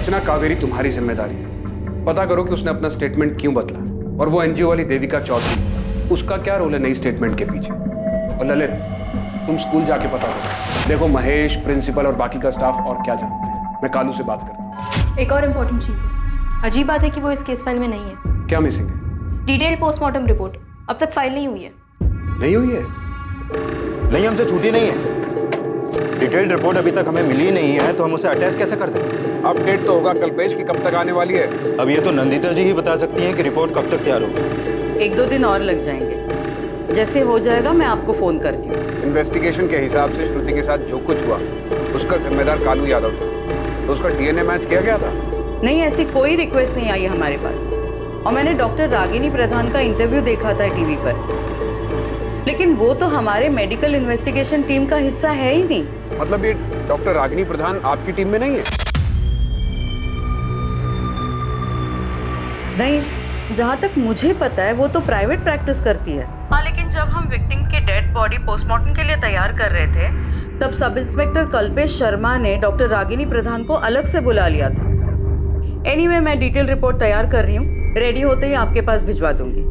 अर्चना, कावेरी तुम्हारी जिम्मेदारी है। पता करो कि उसने अपना स्टेटमेंट क्यों बदला, और वो एनजीओ वाली देविका चौधरी, उसका क्या रोल है नई स्टेटमेंट के पीछे। और ललित, तुम स्कूल जाके पता करो, देखो महेश, प्रिंसिपल और बाकी का स्टाफ और क्या जानते हैं। मैं कालू से बात करता हूँ। एक और इम्पोर्टेंट चीज़ है, अजीब बात है कि वो इस केस फाइल में नहीं है। क्या मिसिंग है? डिटेल पोस्टमार्टम रिपोर्ट अब तक फाइल नहीं हुई है। नहीं हुई है? नहीं, हमसे छूटी नहीं है। डिटेल्ड रिपोर्ट अभी तक हमें मिली नहीं है, तो हम उसे अटैच कैसे कर दें? अपडेट तो होगा कल्पेश की कब तक आने वाली है। अब ये तो नंदिता जी ही बता सकती हैं कि रिपोर्ट कब तक तैयार होगी। 1-2 दिन और लग जाएंगे। जैसे हो जाएगा मैं आपको फोन करती हूँ। इन्वेस्टिगेशन के हिसाब से श्रुति के साथ जो कुछ हुआ उसका जिम्मेदार कालू यादव था, तो उसका डीएनए मैच किया गया था। नहीं, ऐसी कोई रिक्वेस्ट नहीं आई हमारे पास। और मैंने डॉक्टर रागिनी प्रधान का इंटरव्यू देखा था टीवी पर, लेकिन वो तो हमारे मेडिकल इन्वेस्टिगेशन टीम का हिस्सा है ही नहीं। मतलब ये डॉक्टर रागिनी प्रधान आपकी टीम में नहीं है? नहीं, जहाँ तक मुझे पता है वो तो प्राइवेट प्रैक्टिस करती है। हाँ, लेकिन जब हम विक्टिम की डेड बॉडी पोस्टमार्टम के लिए तैयार कर रहे थे, तब सब इंस्पेक्टर कल्पेश शर्मा ने डॉक्टर रागिनी प्रधान को अलग से बुला लिया था। एनीवे, मैं डिटेल रिपोर्ट तैयार कर रही हूँ, रेडी होते ही आपके पास भिजवा दूंगी।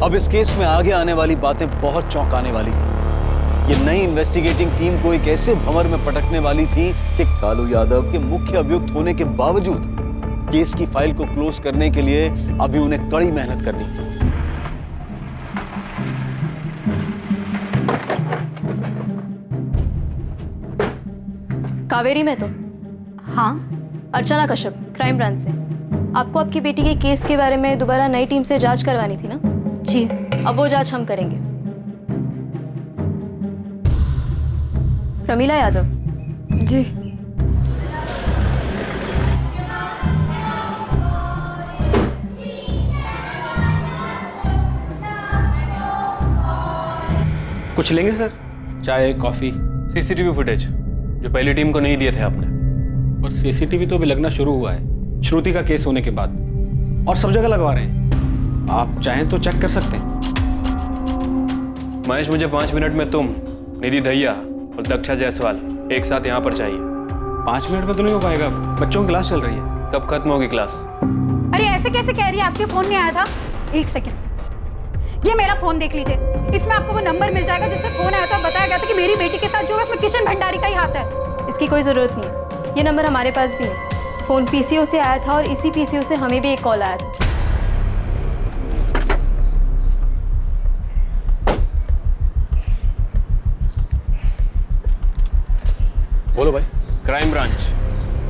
अब इस केस में आगे आने वाली बातें बहुत चौंकाने वाली थी। ये नई इन्वेस्टिगेटिंग टीम को एक ऐसे भंवर में पटकने वाली थी कि कालू यादव के मुख्य अभियुक्त होने के बावजूद केस की फाइल को क्लोज करने के लिए अभी उन्हें कड़ी मेहनत करनी थी। कावेरी में तो हाँ, अर्चना कश्यप, क्राइम ब्रांच से। आपको आपकी बेटी के केस के बारे में दोबारा नई टीम से जांच करवानी थी ना? जी। अब वो जांच हम करेंगे। प्रमीला यादव। जी। कुछ लेंगे सर? चाय, कॉफी? सीसीटीवी फुटेज जो पहली टीम को नहीं दिए थे आपने। और सीसीटीवी तो अभी लगना शुरू हुआ है श्रुति का केस होने के बाद, और सब जगह लगवा रहे हैं। आप चाहें तो चेक कर सकते हैं। महेश, मुझे 5 मिनट में तुम, निधि दहिया और दक्षा जायसवाल एक साथ यहाँ पर चाहिए। 5 मिनट में तो नहीं हो पाएगा, बच्चों की क्लास चल रही है। कब खत्म होगी क्लास? अरे ऐसे कैसे कह रही है? आपके फोन में आया था। 1 सेकंड, ये मेरा फोन देख लीजिए। इसमें आपको वो नंबर मिल जाएगा जिससे फोन आया था, बताया गया था कि मेरी बेटी के साथ जो है उसमें किशन भंडारी का ही हाथ है। इसकी कोई ज़रूरत नहीं है, ये नंबर हमारे पास भी है। फ़ोन पीसीओ से आया था और इसी पीसीओ से हमें भी एक कॉल आया था। बोलो भाई। Crime branch.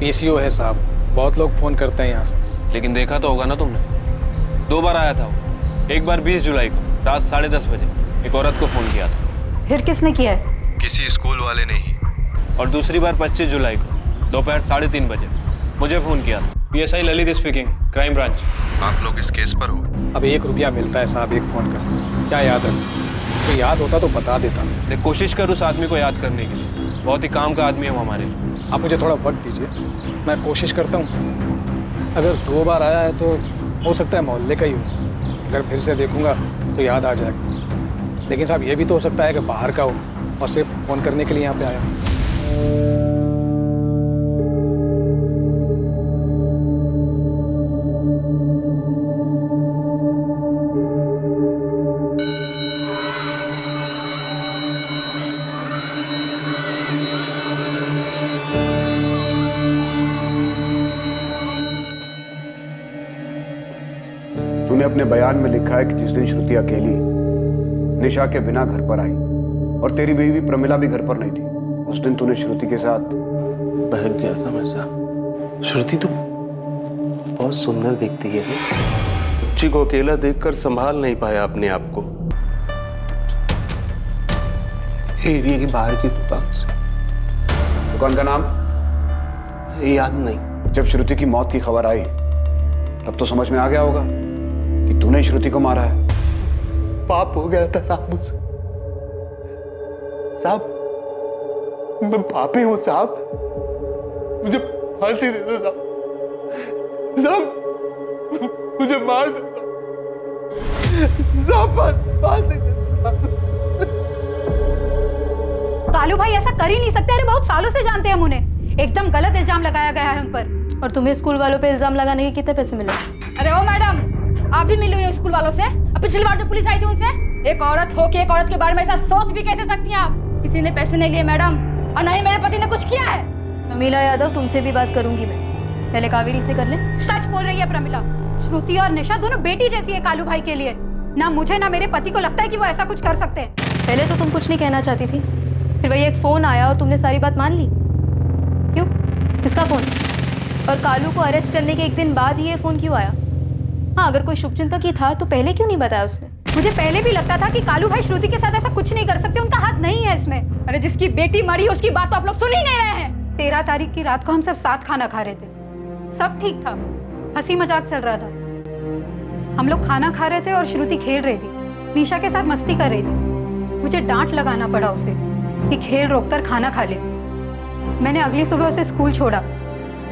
पीसीओ है साहब, बहुत लोग फोन करते हैं यहाँ से। लेकिन देखा तो होगा ना तुमने, 2 बार आया था वो। एक बार 20 जुलाई को रात 10:30 बजे एक औरत को फोन किया था। फिर किसने किया है? किसी स्कूल वाले ने ही। और दूसरी बार 25 जुलाई को दोपहर 3:30 बजे मुझे फोन किया था। PSI Lalit speaking, crime branch. आप लोग इस केस पर हो? अब 1 रुपया मिलता है साहब एक फोन का। क्या याद है? तो याद होता तो बता देता। देख, कोशिश कर उस आदमी को याद करने के लिए। बहुत ही काम का आदमी है वो हमारे लिए। आप मुझे थोड़ा वक्त दीजिए, मैं कोशिश करता हूँ। अगर 2 बार आया है तो हो सकता है मोहल्ले का ही हो। अगर फिर से देखूंगा तो याद आ जाएगा। लेकिन साहब ये भी तो हो सकता है कि बाहर का हो और सिर्फ फ़ोन करने के लिए यहाँ पे आया। तूने अपने बयान में लिखा है कि जिस दिन श्रुति अकेली निशा के बिना घर पर आई और तेरी बीवी प्रमिला भी घर पर नहीं थी, उस दिन तूने श्रुति के साथ बहक गया था मैं साहब। श्रुति तो बहुत सुंदर दिखती है। बच्ची को अकेला देखकर संभाल नहीं पाया अपने आप को। एरिया के बाहर की दुकान से। दुकान का नाम याद नहीं। जब श्रुति की मौत की खबर आई तब तो समझ में आ गया होगा कि तूने श्रुति को मारा है। पाप हो गया था साहब मुझसे। साहब मैं पापी हूं साहब, मुझे फांसी दे दो साहब। साहब मुझे मार दो साहब, फांसी दे दो साहब। कालू भाई ऐसा कर ही नहीं सकते। अरे बहुत सालों से जानते हैं हम उन्हें। एकदम गलत इल्जाम लगाया गया है उन पर। और तुम्हें स्कूल वालों पे इल्जाम लगाने के कितने पैसे मिले? अरे ओ मैडम, आप भी मिल हुई हो स्कूल वालों से? अब पिछली बार जो पुलिस आई थी उनसे? एक औरत हो के एक औरत के बारे में ऐसा सोच भी कैसे सकती हैं आप? किसी ने पैसे नहीं लिए मैडम, और ना ही मेरे पति ने कुछ किया है। प्रमिला यादव, तुमसे भी बात करूंगी मैं, पहले कावेरी से कर ले। सच बोल रही है प्रमिला। श्रुति और निशा दोनों बेटी जैसी है कालू भाई के लिए। ना मुझे ना मेरे पति को लगता है कि वो ऐसा कुछ कर सकते हैं। पहले तो तुम कुछ नहीं कहना चाहती थी, फिर वही एक फोन आया और तुमने सारी बात मान ली। क्यों? किसका फोन? और कालू को अरेस्ट करने के एक दिन बाद ही ये फोन क्यों आया? हाँ, अगर कोई शुभचिंतक ही था तो पहले क्यों नहीं बताया उसने? मुझे पहले भी लगता था कि कालू भाई श्रुति के साथ ऐसा कुछ नहीं कर सकते, उनका हाथ नहीं है इसमें। अरे जिसकी बेटी मरी उसकी बात तो आप लोग सुन ही नहीं रहे हैं। 13 तारीख की रात को हम सब साथ खाना खा रहे थे, सब ठीक था, हंसी मजाक चल रहा था। हम लोग खाना खा रहे थे और श्रुति खेल रही थी, निशा के साथ मस्ती कर रही थी। मुझे डांट लगाना पड़ा उसे कि खेल रोककर खाना खा ले। मैंने अगली सुबह उसे स्कूल छोड़ा।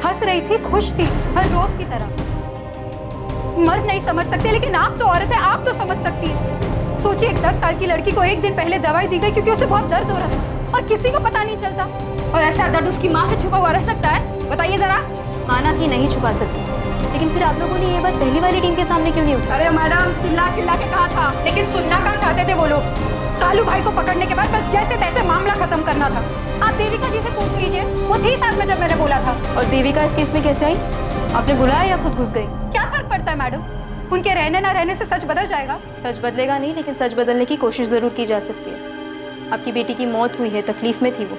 हंस रही थी, खुश थी, हर रोज की तरह। मर्द नहीं समझ सकते, लेकिन आप तो औरत है, आप तो समझ सकती है। सोचिए, एक 10 साल की लड़की को एक दिन पहले दवाई दी गई क्योंकि उसे बहुत दर्द हो रहा था और किसी को पता नहीं चलता। और ऐसा दर्द उसकी माँ से छुपा हुआ रह सकता है? बताइए जरा। माना कि नहीं छुपा सकती, लेकिन फिर आप लोगों ने ये बात पहली वाली टीम के सामने क्यों नहीं उठाई? अरे मैडम, चिल्ला चिल्ला के कहा था, लेकिन सुनना क्या चाहते थे वो लोग? कालू भाई को पकड़ने के बाद बस जैसे तैसे मामला खत्म करना था। आप देविका जी से पूछ लीजिए, वो थी साथ में जब मैंने बोला था। और देविका इस केस में कैसे आई? आपने बुलाया या खुद घुस गई? क्या फर्क पड़ता है मैडम? उनके रहने ना रहने से सच बदल जाएगा? सच बदलेगा नहीं, लेकिन सच बदलने की कोशिश जरूर की जा सकती है। आपकी बेटी की मौत हुई है, तकलीफ में थी वो।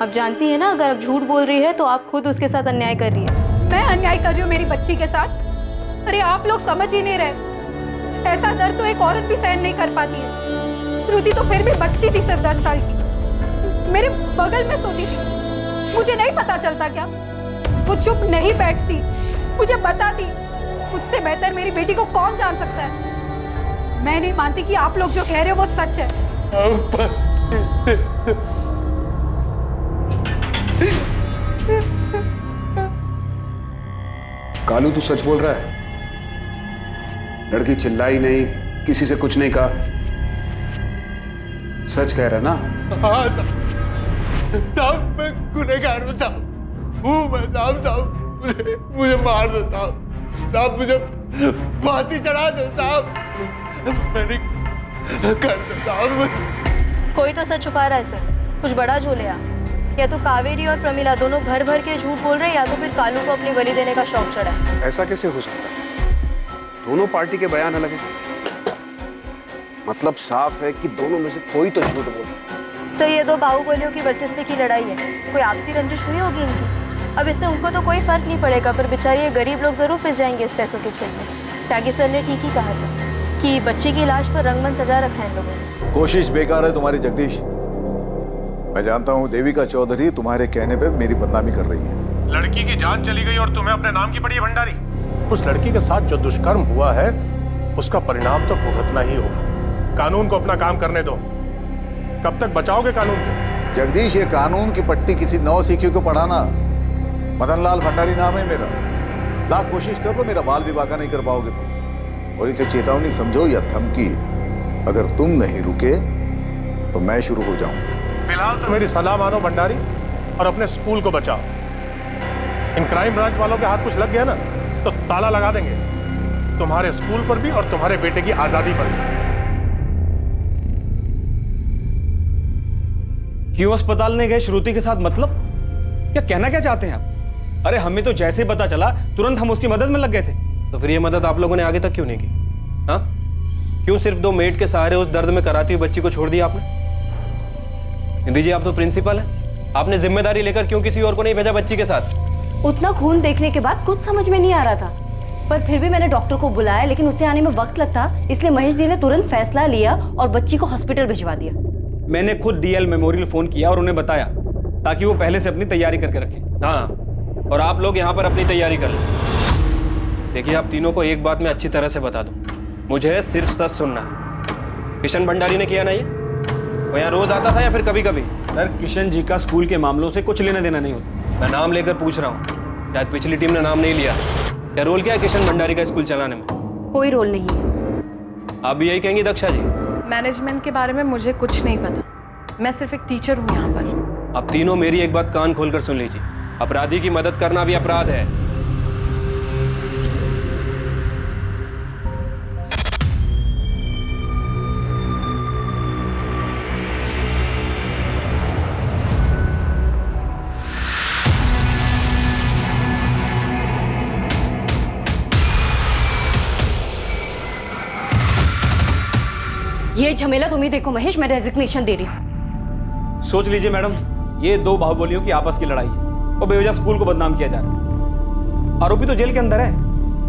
आप जानती है ना, अगर आप झूठ बोल रही है तो आप खुद उसके साथ अन्याय कर रही है। मैं अन्याय कर रही हूँ मेरी बच्ची के साथ? अरे आप लोग समझ ही नहीं रहे। ऐसा दर्द तो एक औरत भी सहन नहीं कर पाती है। श्रुति तो फिर भी बच्ची थी, सिर्फ 10 साल की, मेरे बगल में सोती थी। मुझे नहीं पता चलता क्या? वो चुप नहीं बैठती, मुझे बताती। मुझसे बेहतर मेरी बेटी को कौन जान सकता है? मैं नहीं मानती कि आप लोग जो कह रहे हो वो सच है। कालू, तू सच बोल रहा है? लड़की चिल्लाई नहीं, किसी से कुछ नहीं कहा, सच कह रहा ना? हाँ साहब, मैं गुनहगार हूँ साहब, हूँ मैं साहब, मुझे मार दो साहब, मुझे फांसी चढ़ा दो साहब, मैंने कर दो साहब। कोई तो सच छुपा रहा है सर, कुछ बड़ा झोले। या तो कावेरी और प्रमिला दोनों भर भर के झूठ बोल रहे हैं, या तो फिर कालू को अपनी बलि देने का शौक चढ़ा है। ऐसा कैसे हो सकता है? दोनों पार्टी के बयान अलग हैं। मतलब साफ है कि दोनों में से कोई तो झूठ बोल रहा है। सर, ये दो बाहुबलियों की वर्चस्व की लड़ाई है, कोई आपसी रंजिश हुई होगी इनकी। अब इससे उनको तो कोई फर्क नहीं पड़ेगा, पर बेचारे ये गरीब लोग जरूर पिस जाएंगे इस पैसों के खेल में। त्यागी सर ने ठीक ही कहा था कि बच्चे की लाश पर रंगमंच सजा रखा है इन लोगों ने। कोशिश बेकार है तुम्हारी जगदीश। मैं जानता हूँ देविका चौधरी तुम्हारे कहने पे मेरी बदनामी कर रही है। लड़की की जान चली गई और तुम्हें अपने नाम की पड़ी है भंडारी। उस लड़की के साथ जो दुष्कर्म हुआ है उसका परिणाम तो भुगतना ही होगा। कानून को अपना काम करने दो। कब तक बचाओगे कानून से? जगदीश, ये कानून की पट्टी किसी नौसिखिए को पढ़ाना। मदन लाल भंडारी नाम है मेरा। लाख कोशिश कर लो, मेरा बाल विवाह का नहीं कर पाओगे। और इसे चेतावनी समझो या धमकी, अगर तुम नहीं रुके तो मैं शुरू हो जाऊंगा। फिलहाल तो मेरी सलाह मानो भंडारी, और अपने स्कूल को बचाओ। इन क्राइम ब्रांच वालों के हाथ कुछ लग गया ना तो ताला लगा देंगे, तुम्हारे स्कूल पर भी और तुम्हारे बेटे की आजादी पर भी। क्यों अस्पताल नहीं गए श्रुति के साथ? मतलब क्या कहना क्या चाहते हैं आप? अरे हमें तो जैसे ही पता चला तुरंत हम उसकी मदद में लग गए थे। तो फिर ये मदद आप लोगों ने आगे तक क्यों नहीं की? हाँ, क्यों सिर्फ 2 मेड के सहारे उस दर्द में कराती हुई बच्ची को छोड़ दिया आपने? निधि जी, आप तो प्रिंसिपल हैं, आपने जिम्मेदारी लेकर क्यों किसी और को नहीं भेजा बच्ची के साथ? उतना खून देखने के बाद कुछ समझ में नहीं आ रहा था, पर फिर भी मैंने डॉक्टर को बुलाया, लेकिन उसे आने में वक्त लगता, इसलिए महेश जी ने तुरंत फैसला लिया और बच्ची को हॉस्पिटल भिजवा दिया। मैंने खुद डीएल मेमोरियल फोन किया और उन्हें बताया ताकि वो पहले से अपनी तैयारी करके रखें। हाँ, और आप लोग यहाँ पर अपनी तैयारी कर लें। देखिए, आप तीनों को एक बात मैं अच्छी तरह से बता दूं, मुझे सिर्फ सच सुनना है। किशन भंडारी ने किया ना ये? वो यहाँ रोज आता था या फिर कभी कभी? सर, किशन जी का स्कूल के मामलों से कुछ लेना देना नहीं होता। मैं नाम लेकर पूछ रहा हूँ, शायद पिछली टीम ने नाम नहीं लिया। क्या रोल क्या है किशन भंडारी का स्कूल चलाने में? कोई रोल नहीं है। आप भी यही कहेंगी दक्षा जी? मैनेजमेंट के बारे में मुझे कुछ नहीं पता, मैं सिर्फ एक टीचर हूँ यहाँ पर। आप तीनों मेरी एक बात कान खोलकर सुन लीजिए, अपराधी की मदद करना भी अपराध है, ये झमेला तुम ही देखो महेश, मैं रेजिग्नेशन दे रही हूँ। सोच लीजिए मैडम, ये दो बाहुबलियों की आपस की लड़ाई है और बेवजह स्कूल को बदनाम किया जा रहा है। आरोपी तो जेल के अंदर है।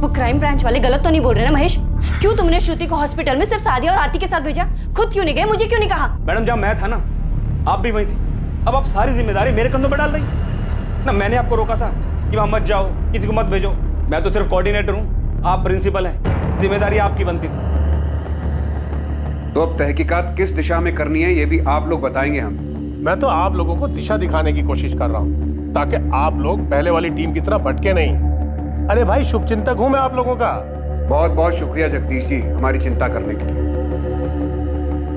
वो क्राइम ब्रांच वाले गलत तो नहीं बोल रहे ना महेश? क्यों तुमने श्रुति को हॉस्पिटल में सिर्फ सादिया और आरती के साथ भेजा? खुद क्यों नहीं गए? मुझे क्यों नहीं कहा? मैडम जब मैं था ना, आप भी वहीं थी। अब आप सारी जिम्मेदारी मेरे कंधों पर डाल रही ना। मैंने आपको रोका था कि वहां मत जाओ, किसी को मत भेजो। मैं तो सिर्फ कोऑर्डिनेटर हूँ, आप प्रिंसिपल हैं, जिम्मेदारी आपकी बनती थी। तो अब तहकीकात किस दिशा में करनी है ये भी आप लोग बताएंगे हम। मैं तो आप लोगों को दिशा दिखाने की कोशिश कर रहा हूँ ताकि आप लोग पहले वाली टीम की तरह भटके नहीं। अरे भाई, शुभचिंतक हूं मैं आप लोगों का। बहुत बहुत शुक्रिया जगदीश जी हमारी चिंता करने के लिए।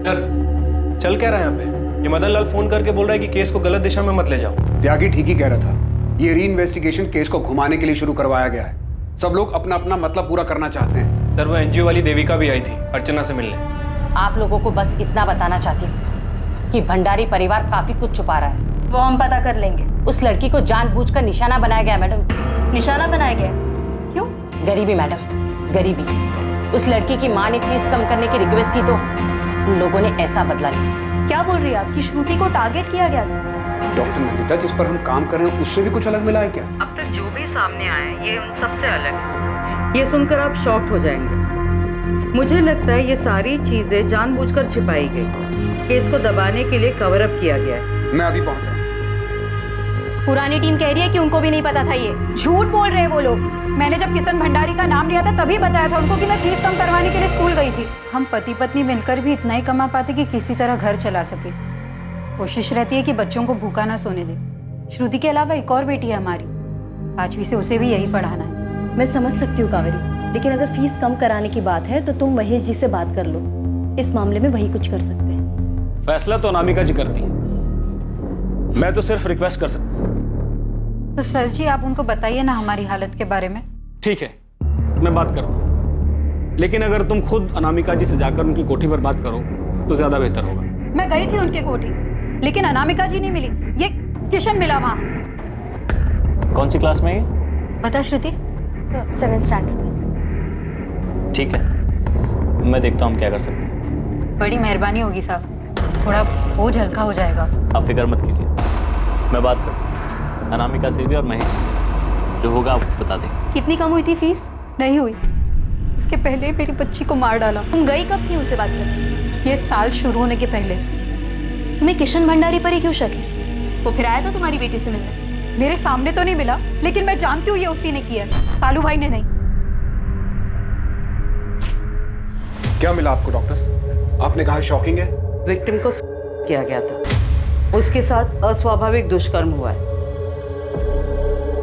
सर चल क्या रहा है यहाँ पे? ये मदन लाल फोन करके बोल रहा है कि केस को गलत दिशा में मत ले जाओ। त्यागी ठीक ही कह रहा था। ये री इन्वेस्टिगेशन केस को घुमाने के लिए शुरू करवाया गया है। सब लोग अपना अपना मतलब पूरा करना चाहते हैं। सर वो एनजीओ वाली देविका भी आई थी अर्चना से मिलने। आप लोगों को बस इतना बताना चाहती हूँ कि भंडारी परिवार काफी कुछ छुपा रहा है। वो हम पता कर लेंगे। उस लड़की को जानबूझकर निशाना बनाया गया मैडम। निशाना बनाया गया? क्यों? गरीबी मैडम, गरीबी। उस लड़की की माँ ने फीस कम करने की रिक्वेस्ट की तो उन लोगों ने ऐसा बदला लिया। क्या बोल रही है आप कि श्रुति को टारगेट किया गया था? डॉक्टर नंदिता, जिस पर हम काम कर रहे हैं उससे भी कुछ अलग मिला है क्या? अब तक जो भी सामने आया है ये उन सबसे अलग है। ये सुनकर आप शॉक्ड हो जाएंगे। मुझे लगता है ये सारी चीजें जानबूझकर छिपाई गई। केस को दबाने के लिए कवर अप किया गया है। मैं अभी पहुंच रहा हूँ। पुरानी टीम कह रही है कि उनको भी नहीं पता था ये। झूठ बोल रहे हैं वो लोग। मैंने जब किशन भंडारी का नाम लिया था तभी बताया था उनको कि मैं फीस कम करवाने के लिए स्कूल गई थी। हम पति पत्नी मिलकर भी इतना ही कमा पाते कि किसी तरह घर चला सके। कोशिश रहती है कि बच्चों को भूखा ना सोने दे। श्रुति के अलावा एक और बेटी है हमारी, 5वीं से, उसे भी यही पढ़ाना है। मैं समझ सकती हूँ कावेरी, लेकिन अगर फीस कम कराने की बात है तो तुम महेश जी से बात कर लो। इस मामले में वही कुछ कर सकते हैं। फैसला तो अनामिका जी करती है, मैं तो सिर्फ रिक्वेस्ट कर सकता हूँ। तो सर जी आप उनको बताइए ना हमारी हालत के बारे में। ठीक है, मैं बात करता हूँ, लेकिन अगर तुम खुद अनामिका जी से जाकर उनकी कोठी पर बात करो तो ज्यादा बेहतर होगा। मैं गई थी उनके कोठी, लेकिन अनामिका जी नहीं मिली, ये किशन मिला वहाँ। कौन सी क्लास में है? बता श्रुति। 7th स्टैंडर्ड में। ठीक है, मैं देखता हूँ हम क्या कर सकते हैं। बड़ी मेहरबानी होगी साहब, थोड़ा बोझ हल्का हो जाएगा। आप फिक्र मत कीजिए, मैं बात करता हूँ अनामिका से भी और महेश से। जो होगा आपको बता दें। कितनी कम हुई थी फीस? नहीं हुई, उसके पहले ही मेरी बच्ची को मार डाला। तुम गई कब थी उनसे बात करने? ये साल शुरू होने के पहले। तुम्हें किशन भंडारी पर ही क्यों शक है? वो फिर आया था तुम्हारी बेटी से मिलने? मेरे सामने तो नहीं मिला, लेकिन मैं जानती हूँ ये उसी ने किया है, कालू भाई ने नहीं। क्या मिला आपको डॉक्टर? आपने कहा शॉकिंग है। विक्टिम को किया गया था, उसके साथ अस्वाभाविक दुष्कर्म हुआ है।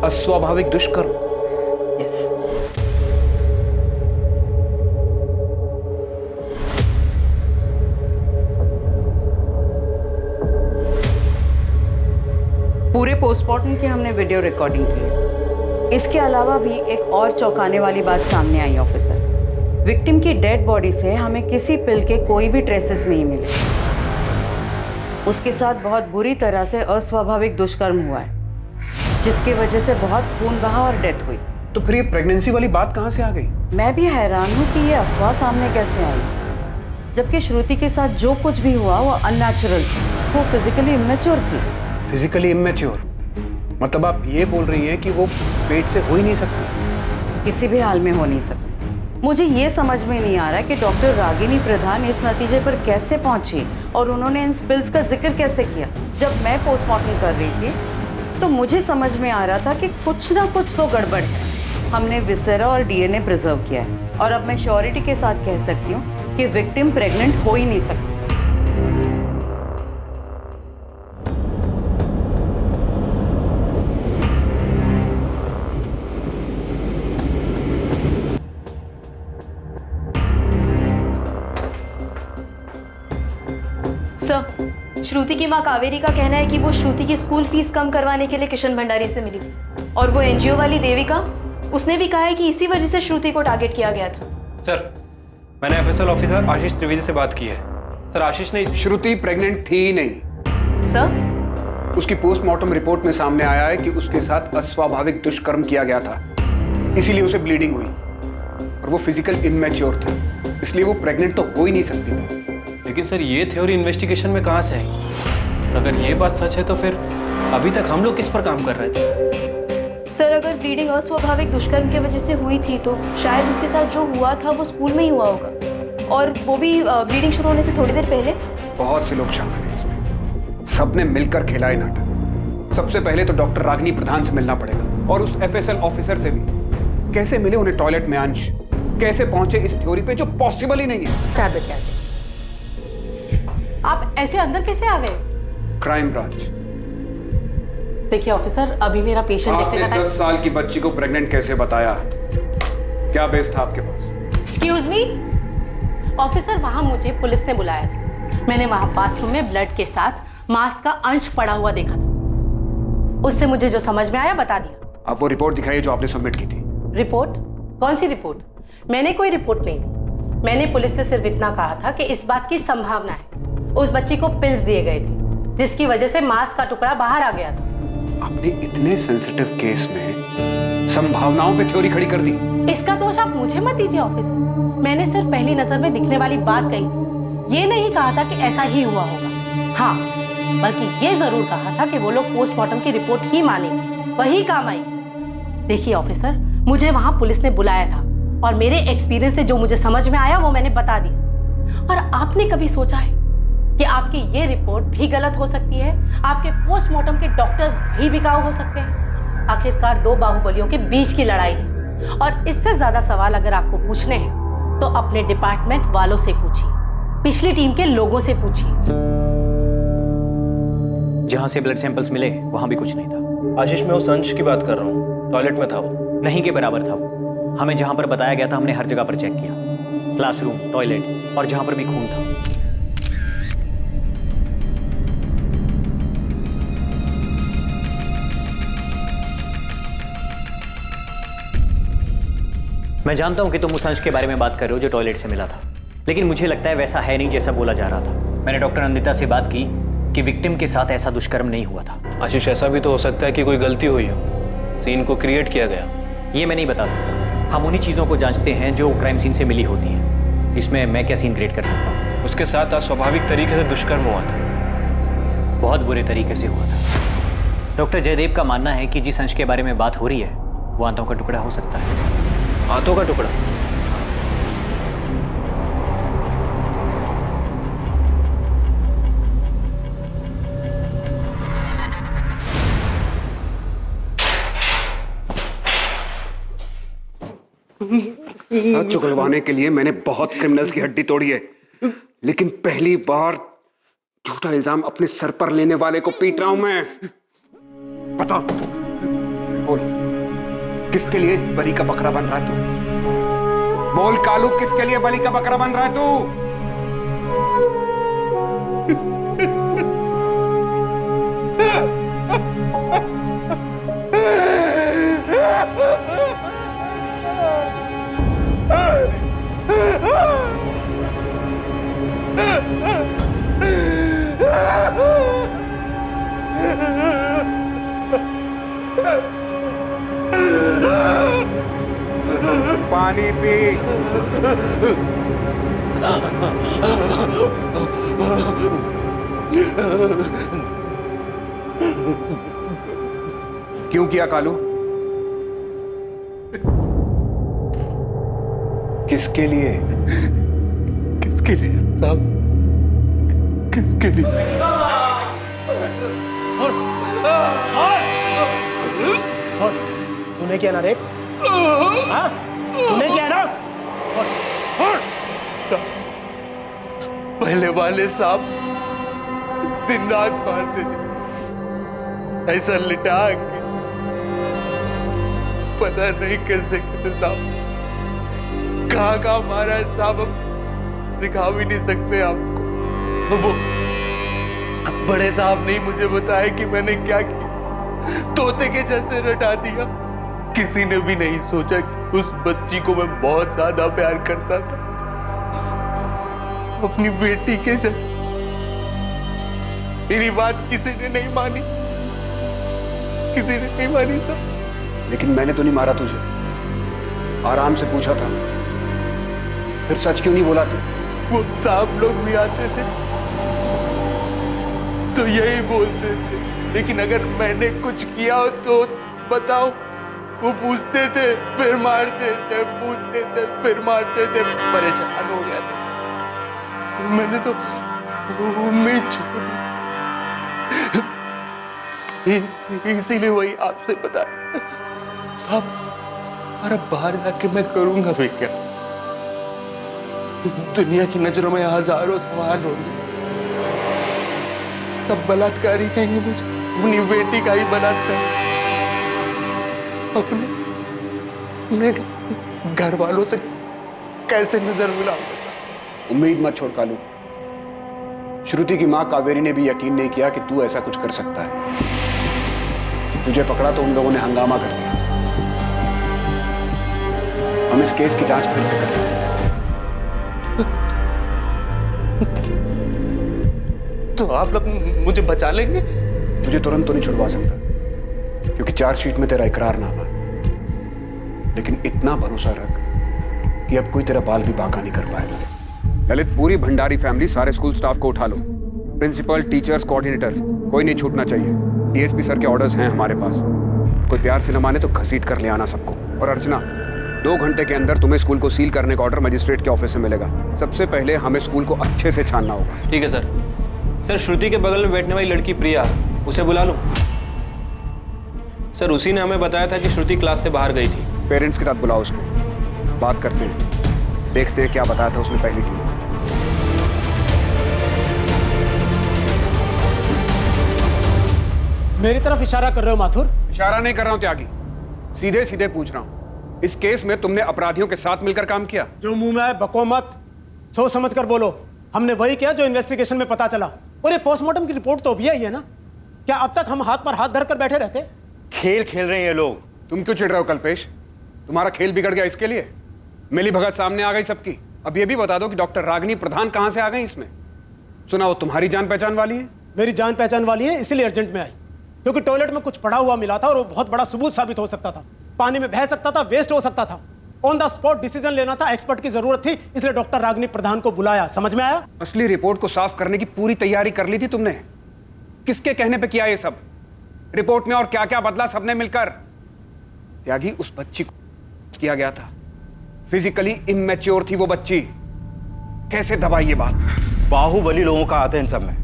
अस्वाभाविक दुष्कर्म? यस। पूरे पोस्टमार्टम की हमने वीडियो रिकॉर्डिंग की है। इसके अलावा भी एक और चौंकाने वाली बात सामने आई ऑफिसर। विक्टिम की डेड बॉडी से हमें किसी पिल के कोई भी ट्रेसेस नहीं मिले। उसके साथ बहुत बुरी तरह से अस्वाभाविक दुष्कर्म हुआ है, जिसकी वजह से बहुत खून बहा और डेथ हुई। तो फिर ये प्रेगनेंसी वाली बात कहाँ से आ गई? मैं भी हैरान हूँ कि ये अफवाह सामने कैसे आई, जबकि श्रुति के साथ जो कुछ भी हुआ वो अननेचुरल थी, वो फिजिकली इमेच्योर थी। फिजिकली इमेच्योर मतलब आप ये बोल रही हैं कि वो पेट से हो ही नहीं सकती? किसी भी हाल में हो नहीं सकती। मुझे ये समझ में नहीं आ रहा कि डॉक्टर रागिनी प्रधान इस नतीजे पर कैसे पहुंची और उन्होंने इन पिल्स का जिक्र कैसे किया। जब मैं पोस्टमार्टम कर रही थी तो मुझे समझ में आ रहा था कि कुछ ना कुछ तो गड़बड़ है। हमने विसेरा और डीएनए प्रिजर्व किया है और अब मैं श्योरिटी के साथ कह सकती हूँ कि विक्टिम प्रेग्नेंट हो ही नहीं सकती। सर, श्रुति की मां कावेरी का कहना है कि वो श्रुति की स्कूल फीस कम करवाने के लिए किशन भंडारी से मिली और वो एनजीओ वाली देविका, उसने भी कहा है कि इसी वजह से श्रुति को टारगेट किया गया था। सर, मैंने एफएसएल ऑफिसर आशीष त्रिवेदी से बात की है। सर, आशीष ने श्रुति प्रेग्नेंट थी ही नहीं। सर, उसकी पोस्टमार्टम रिपोर्ट में सामने आया है कि उसके साथ अस्वाभाविक दुष्कर्म किया गया था, इसीलिए उसे ब्लीडिंग हुई और वो फिजिकल इनमैच्योर था, इसलिए वो प्रेग्नेंट तो हो ही नहीं सकती थी। लेकिन सर ये थ्योरी इन्वेस्टिगेशन में कहाँ से आई? अगर ये बात सच है तो फिर अभी तक हम लोग किस पर काम कर रहे थे? सर अगर ब्लीडिंग अस्वाभाविक दुष्कर्म की वजह से हुई थी तो शायद उसके साथ जो हुआ था वो स्कूल में ही हुआ होगा, और वो भी ब्लीडिंग शुरू होने से थोड़ी देर पहले। बहुत से लोग शामिल हैं इसमें, सबने मिलकर खेला है नाटक। सबसे पहले तो डॉक्टर रागिनी प्रधान से मिलना पड़ेगा, और उस एफएसएल ऑफिसर से भी। कैसे मिले उन्हें टॉयलेट में अंश? कैसे पहुंचे इस थ्योरी पे जो पॉसिबल ही नहीं है? चार बजे आप ऐसे अंदर कैसे आ गए? Crime branch. देखिए ऑफिसर, अभी मेरा पेशेंट देखने का आपने 10 साल की बच्ची को प्रेग्नेंट कैसे बताया? क्या बेस था आपके पास? एक्सक्यूज मी ऑफिसर, वहां मुझे पुलिस ने बुलाया था। मैंने वहां बाथरूम में ब्लड के साथ मांस का अंश पड़ा हुआ देखा था। उससे मुझे जो समझ में आया बता दिया। आप वो रिपोर्ट दिखाइए जो आपने सबमिट की थी। रिपोर्ट? कौन सी रिपोर्ट? मैंने कोई रिपोर्ट नहीं दी। मैंने पुलिस से सिर्फ इतना कहा था कि इस बात की संभावना है उस बच्ची को पिल्स दिए गए थे, जिसकी वजह से मांस का टुकड़ा बाहर आ गया था। आपने इतने सेंसिटिव केस में संभावनाओं पे थ्योरी खड़ी कर दी। इसका दोष आप मुझे मत दीजिए ऑफिसर। मैंने सिर्फ पहली नजर में दिखने वाली बात कही थी। ये नहीं कहा था कि ऐसा ही हुआ होगा। हाँ, बल्कि ये जरूर कहा था कि वो लोग पोस्टमार्टम की रिपोर्ट ही मानेंगे, वही काम आई। देखिए ऑफिसर, मुझे वहां पुलिस ने बुलाया था और मेरे एक्सपीरियंस से जो मुझे समझ में आया वो मैंने बता दिया। और आपने कभी सोचा है कि आपकी ये रिपोर्ट भी गलत हो सकती है? आपके पोस्टमार्टम के डॉक्टर्स भी बिकाऊ हो सकते हैं। आखिरकार दो बाहुबलियों के बीच की लड़ाई है, और इससे ज्यादा सवाल अगर आपको पूछने हैं तो अपने डिपार्टमेंट वालों से पूछिए, पिछली टीम के लोगों से पूछिए। जहां से ब्लड सैंपल्स मिले वहां भी कुछ नहीं था। आशीष, मैं उस अंश की बात कर रहा हूँ। टॉयलेट में था वो। नहीं के बराबर था वो। हमें जहां पर बताया गया था हमने हर जगह पर चेक किया, क्लासरूम, टॉयलेट और जहां पर भी खून था। मैं जानता हूं कि तुम उस अंश के बारे में बात कर रहे हो जो टॉयलेट से मिला था, लेकिन मुझे लगता है वैसा है नहीं जैसा बोला जा रहा था। मैंने डॉक्टर नंदिता से बात की कि विक्टिम के साथ ऐसा दुष्कर्म नहीं हुआ था। आशीष, ऐसा भी तो हो सकता है कि कोई गलती हुई हो, सीन को क्रिएट किया गया। ये मैं नहीं बता सकता। हम उन्हीं चीज़ों को जांचते हैं जो क्राइम सीन से मिली होती हैं। इसमें मैं क्या सीन क्रिएट कर सकता हूँ? उसके साथ अस्वाभाविक तरीके से दुष्कर्म हुआ था। बहुत बुरे तरीके से हुआ था। डॉक्टर जयदेव का मानना है कि जिस अंश के बारे में बात हो रही है वो आंतों का टुकड़ा हो सकता है। आंतों का टुकड़ा? सच उगलवाने के लिए मैंने बहुत क्रिमिनल्स की हड्डी तोड़ी है, लेकिन पहली बार झूठा इल्जाम अपने सर पर लेने वाले को पीट रहा हूं मैं। बता, बोल, किसके लिए बलि का बकरा बन रहा है तू? बोल कालू, किसके लिए बलि का बकरा बन रहा है तू? पानी पी। क्यों किया कालू? किसके लिए? किसके लिए साहब? किसके लिए? तूने किया ना रेप? हाँ? तूने किया ना? पहले वाले साहब दिन रात मारते थे, ऐसा लिटा के, पता नहीं कैसे कैसे साहब कहाँ मारा है साहब, हम दिखा भी नहीं सकते आपको। वो बड़े साहब ने मुझे बताया कि मैंने क्या किया, तोते के जैसे रटा दिया। किसी ने भी नहीं सोचा कि उस बच्ची को मैं बहुत ज्यादा प्यार करता था, अपनी बेटी के जैसे। मेरी बात किसी ने नहीं मानी, किसी ने नहीं मानी साहब। लेकिन मैंने तो नहीं मारा तुझे, आराम से पूछा था। फिर सच क्यों नहीं बोला तू? वो साहब लोग भी आते थे तो यही बोलते थे, लेकिन अगर मैंने कुछ किया हो तो बताओ। वो पूछते थे फिर मारते थे, पूछते थे फिर मारते थे। परेशान हो गया था, मैंने तो उम्मीद छोड़ दी। इसीलिए वही आपसे बताया साहब। अरे बाहर जाके मैं करूंगा भी क्या? दुनिया की नजरों में हजारों सवाल होंगे, सब बलात्कारी कहेंगे मुझे, अपनी बेटी का ही बलात्कार, अपने घर वालों से कैसे नजर मिलाऊंगा साहब? उम्मीद मत छोड़ कालू। श्रुति की मां कावेरी ने भी यकीन नहीं किया कि तू ऐसा कुछ कर सकता है। तुझे पकड़ा तो उन लोगों ने हंगामा कर दिया। हम इस केस की जांच फिर से करेंगे। तो आप लोग मुझे बचा लेंगे? तुझे तुरंत तो नहीं छुड़वा सकता, क्योंकि चार्जशीट में तेरा इकरारनामा है। लेकिन इतना भरोसा रख कि अब कोई तेरा बाल भी बांका नहीं कर पाएगा। ललित, पूरी भंडारी फैमिली, सारे स्कूल स्टाफ को उठा लो। प्रिंसिपल, टीचर्स, कोऑर्डिनेटर, कोई नहीं छूटना चाहिए। डीएसपी सर के ऑर्डर्स हैं हमारे पास। कोई प्यार से न माने तो घसीट कर ले आना सबको। और अर्चना, 2 घंटे के अंदर तुम्हें स्कूल को सील करने का ऑर्डर मजिस्ट्रेट के ऑफिस से मिलेगा। सबसे पहले हमें स्कूल को अच्छे से छानना होगा। ठीक है सर। सर, श्रुति के बगल में बैठने वाली लड़की प्रिया, उसे बुला लो। सर, उसी ने हमें बताया था कि श्रुति क्लास से बाहर गई थी। पेरेंट्स के साथ बुलाओ उसको, बात करते हैं, देखते हैं क्या बताया था उसने पहली टीम। मेरी तरफ इशारा कर रहे हो माथुर? इशारा नहीं कर रहा हूं त्यागी, सीधे सीधे पूछ रहा हूं। इस केस में तुमने अपराधियों के साथ मिलकर काम किया? जो मुंह में आए बको मत, सोच समझ कर बोलो। हमने वही किया जो इन्वेस्टिगेशन में पता चला। और ये पोस्टमार्टम की रिपोर्ट तो अभी आई है ना? क्या अब तक हम हाथ पर हाथ धरकर बैठे रहते? खेल खेल रहे हैं ये लोग। तुम क्यों चिढ़ रहे हो कल्पेश? तुम्हारा खेल बिगड़ गया इसके लिए? मिली भगत सामने आ गई सबकी। अब ये भी बता दो कि डॉक्टर रागिनी प्रधान कहां से आ गई इसमें? सुना वो तुम्हारी जान पहचान वाली है? मेरी जान पहचान वाली है, इसीलिए अर्जेंट में आई, क्योंकि टॉयलेट में कुछ पड़ा हुआ मिला था और वो बहुत बड़ा सबूत साबित हो सकता था। पानी में बह सकता था, वेस्ट हो सकता था। ऑन द स्पॉट डिसीजन लेना था, एक्सपर्ट की जरूरत थी, इसलिए डॉक्टर रागिनी प्रधान को बुलाया। समझ में आया? असली रिपोर्ट को साफ करने की पूरी तैयारी कर ली थी तुमने। किसके कहने पे किया ये सब? रिपोर्ट में और क्या क्या बदला सबने मिलकर? त्यागी, उस बच्ची को किया गया था। फिजिकली इमैच्योर थी वो बच्ची। कैसे दबाई ये बात? बाहुबली लोगों का आते हैं इन सब में।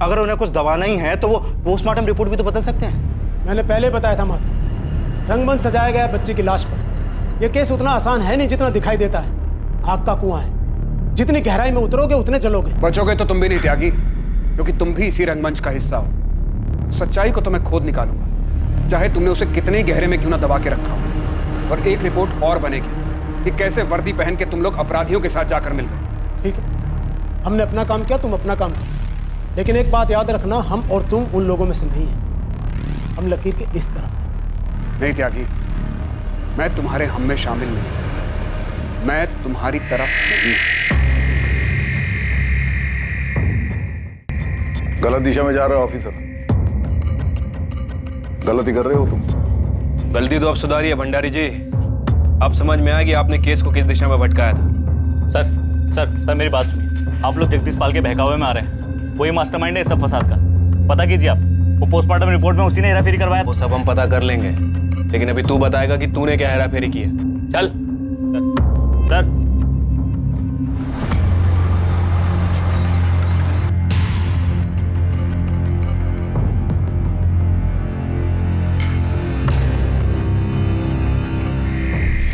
अगर उन्हें कुछ दबाना ही है तो वो पोस्टमार्टम रिपोर्ट भी तो बदल सकते हैं। मैंने पहले बताया था माता, रंगमंच सजाया गया बच्ची की लाश पर। यह केस उतना आसान है नहीं जितना दिखाई देता है। आग का कुआं है, जितनी गहराई में उतरोगे उतने जलोगे। बचोगे तो तुम भी नहीं त्यागी, क्योंकि तुम भी इसी रंगमंच का हिस्सा हो। सच्चाई को तो मैं खोद निकालूंगा, चाहे तुमने उसे कितने गहरे में क्यों ना दबा के रखा हो। और एक रिपोर्ट और बनेगी कि कैसे वर्दी पहन के तुम लोग अपराधियों के साथ जाकर मिल गए। ठीक है, हमने अपना काम किया, तुम अपना काम करो। लेकिन एक बात याद रखना, हम और तुम उन लोगों में से नहीं है। हम लकीर के इस तरफ हैं। नहीं त्यागी, मैं तुम्हारे हम में शामिल नहीं। मैं तुम्हारी तरफ नहीं। गलत दिशा में जा रहे हो ऑफिसर, गलती कर रहे हो तुम। गलती तो अब सुधारी है भंडारी जी। अब समझ में आया कि आपने केस को किस दिशा में भटकाया था। सर मेरी बात सुनिए। आप लोग जगदीश पाल के बहकावे में आ रहे हैं। वही मास्टरमाइंड है इस सब फसाद का। पता कीजिए आप, वो पोस्टमार्टम रिपोर्ट में उसी ने हेराफेरी करवाया। वो सब हम पता कर लेंगे, लेकिन अभी तू बताएगा कि तूने क्या हेराफेरी की है। चल सर।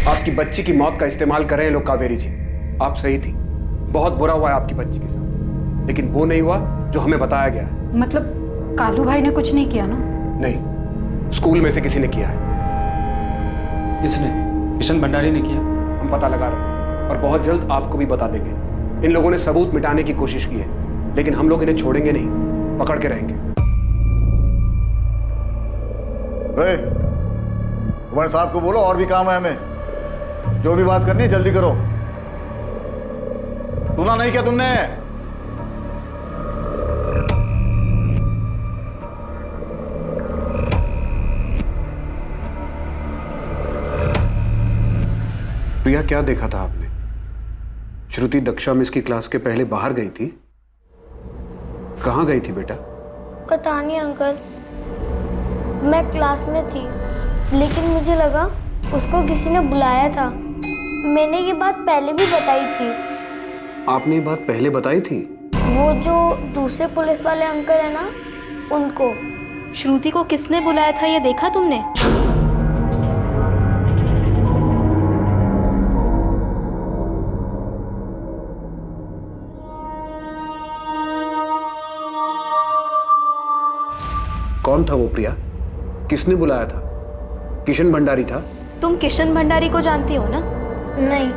आपकी बच्ची की मौत का इस्तेमाल कर रहे हैं लोग कावेरी जी। आप सही थी, बहुत बुरा हुआ है आपकी बच्ची के साथ, लेकिन वो नहीं हुआ जो हमें बताया गया है। मतलब कालू भाई ने कुछ नहीं किया ना? नहीं, स्कूल में से किसी ने किया है। किसने? किशन भंडारी ने किया। हम पता लगा रहे हैं और बहुत जल्द आपको भी बता देंगे। इन लोगों ने सबूत मिटाने की कोशिश की है, लेकिन हम लोग इन्हें छोड़ेंगे नहीं, पकड़ के रहेंगे। कुमार साहब को बोलो और भी काम है हमें। जो भी बात करनी है जल्दी करो। सुना नहीं क्या तुमने? प्रिया, क्या देखा था आपने? श्रुति दक्षा मिस की क्लास के पहले बाहर गई थी? कहाँ गई थी बेटा? पता नहीं अंकल, मैं क्लास में थी लेकिन मुझे लगा उसको किसी ने बुलाया था। मैंने ये बात पहले भी बताई थी। आपने ये बात पहले बताई थी? वो जो दूसरे पुलिस वाले अंकल है ना, उनको। श्रुति को किसने बुलाया था ये देखा तुमने? कौन था वो प्रिया? किसने बुलाया था? किशन भंडारी था? तुम किशन भंडारी को जानती हो ना? नहीं,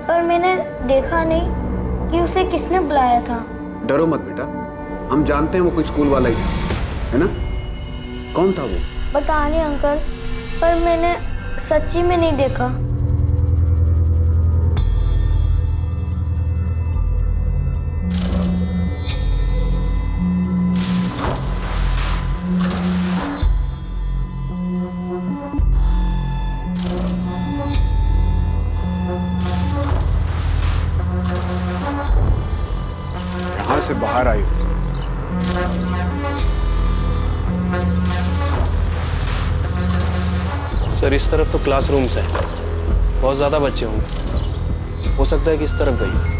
पर मैंने देखा नहीं कि उसे किसने बुलाया था। डरो मत बेटा, हम जानते हैं वो कोई स्कूल वाला ही था, है ना? कौन था वो? पता नहीं अंकल, पर मैंने सच्ची में नहीं देखा। यहाँ से बाहर आई। सर इस तरफ तो क्लासरूम्स है, बहुत ज़्यादा बच्चे होंगे, हो सकता है कि इस तरफ गई।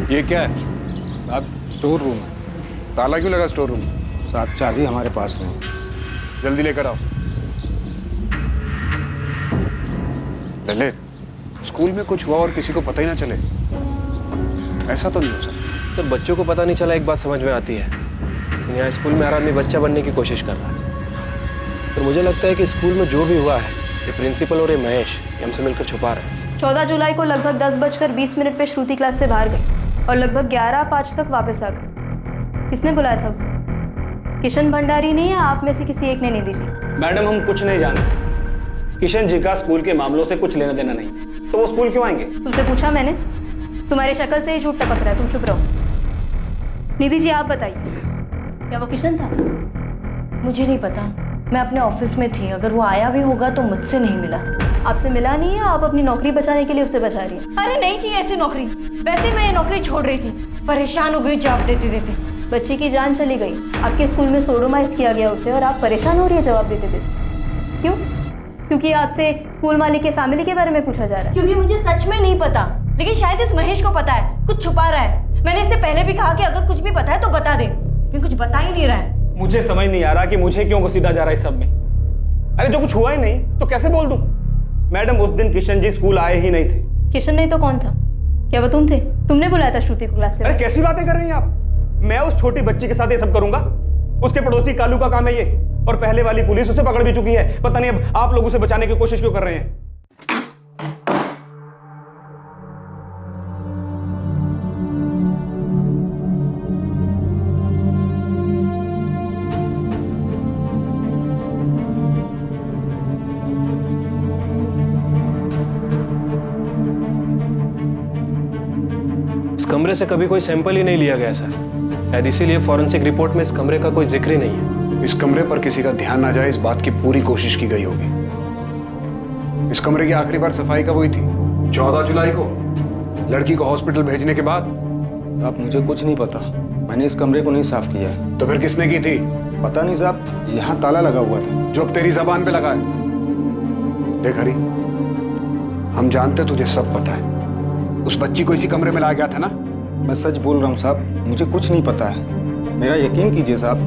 ये क्या है? साहब स्टोर रूम है। ताला क्यों लगा स्टोर रूम? साहब चाबी हमारे पास नहीं। जल्दी लेकर आओ। ललित, स्कूल में कुछ हुआ और किसी को पता ही ना चले, ऐसा तो नहीं हो सकता। सर बच्चों को पता नहीं चला एक बात समझ में आती है, यहाँ स्कूल में हर आदमी बच्चा बनने की कोशिश कर रहा है। तो मुझे लगता है कि स्कूल में जो भी हुआ है, ये प्रिंसिपल और ये महेश ये हमसे मिलकर छुपा रहे हैं। 14 जुलाई को लगभग 10:20 पे श्रुति क्लास से बाहर गई और लगभग 11:05 तक वापस आ गई। किसने बुलाया था उसे? किशन भंडारी ने या आप में से किसी एक ने नहीं दी थी? मैडम हम कुछ नहीं जानते, किशन जी का स्कूल के मामलों से कुछ लेना देना नहीं, तो वो स्कूल क्यों आएंगे? तुमसे पूछा मैंने, तुम्हारी शक्ल से ही झूठ टपक रहा है, तुम चुप रहो। निधि जी आप बताइए, क्या वो किशन था? मुझे नहीं पता, मैं अपने ऑफिस में थी, अगर वो आया भी होगा तो मुझसे नहीं मिला। आपसे मिला नहीं है? आप अपनी नौकरी बचाने के लिए उसे बचा रही हैं। अरे नहीं चाहिए ऐसी नौकरी, वैसे मैं ये नौकरी छोड़ रही थी, परेशान हो गई जवाब देते देते। बच्चे की जान चली गई, आपके स्कूल में सोडोमाइज किया गया उसे और आप परेशान हो रही है जवाब देते देते। क्यों? क्योंकि आपसे स्कूल मालिक के फैमिली के बारे में पूछा जा रहा है। क्योंकि मुझे सच में नहीं पता, लेकिन शायद इस महेश को पता है, कुछ छुपा रहा है। मैंने इससे पहले भी कहा कि अगर कुछ भी पता है तो बता दे, लेकिन कुछ बता ही नहीं रहा है। मुझे समझ नहीं आ रहा कि मुझे क्यों घसीटा जा रहा है इस सब में। अरे जो कुछ हुआ ही नहीं तो कैसे बोल दूं? मैडम उस दिन किशन जी स्कूल आए ही नहीं थे। किशन नहीं तो कौन था? क्या वो तुम थे? तुमने बुलाया था श्रुति को क्लास से? अरे कैसी बातें कर रही हैं आप? मैं उस छोटी बच्ची के साथ ये सब करूंगा? उसके पड़ोसी कालू का काम है ये, और पहले वाली पुलिस उसे पकड़ भी चुकी है। पता नहीं अब आप लोग उसे बचाने की कोशिश क्यों कर रहे हैं? कमरे से कभी कोई सैंपल ही नहीं लिया गया सर, शायद इसीलिए फॉरेंसिक रिपोर्ट में इस कमरे का कोई जिक्र ही नहीं है। इस कमरे पर किसी का ध्यान ना जाए इस बात की पूरी कोशिश की गई होगी। इस कमरे की आखिरी बार सफाई कब हुई थी? 14 जुलाई को, लड़की को हॉस्पिटल भेजने के बाद। आप मुझे कुछ नहीं पता, मैंने इस कमरे को नहीं साफ किया है। तो फिर किसने की थी? पता नहीं साहब, यहाँ ताला लगा हुआ था। जो अब तेरी जबान पे लगा है। देख हरी, हम जानते तुझे सब पता है, उस बच्ची को इसी कमरे में लाया गया था ना? मैं सच बोल रहा हूँ साहब, मुझे कुछ नहीं पता है, मेरा यकीन कीजिए साहब।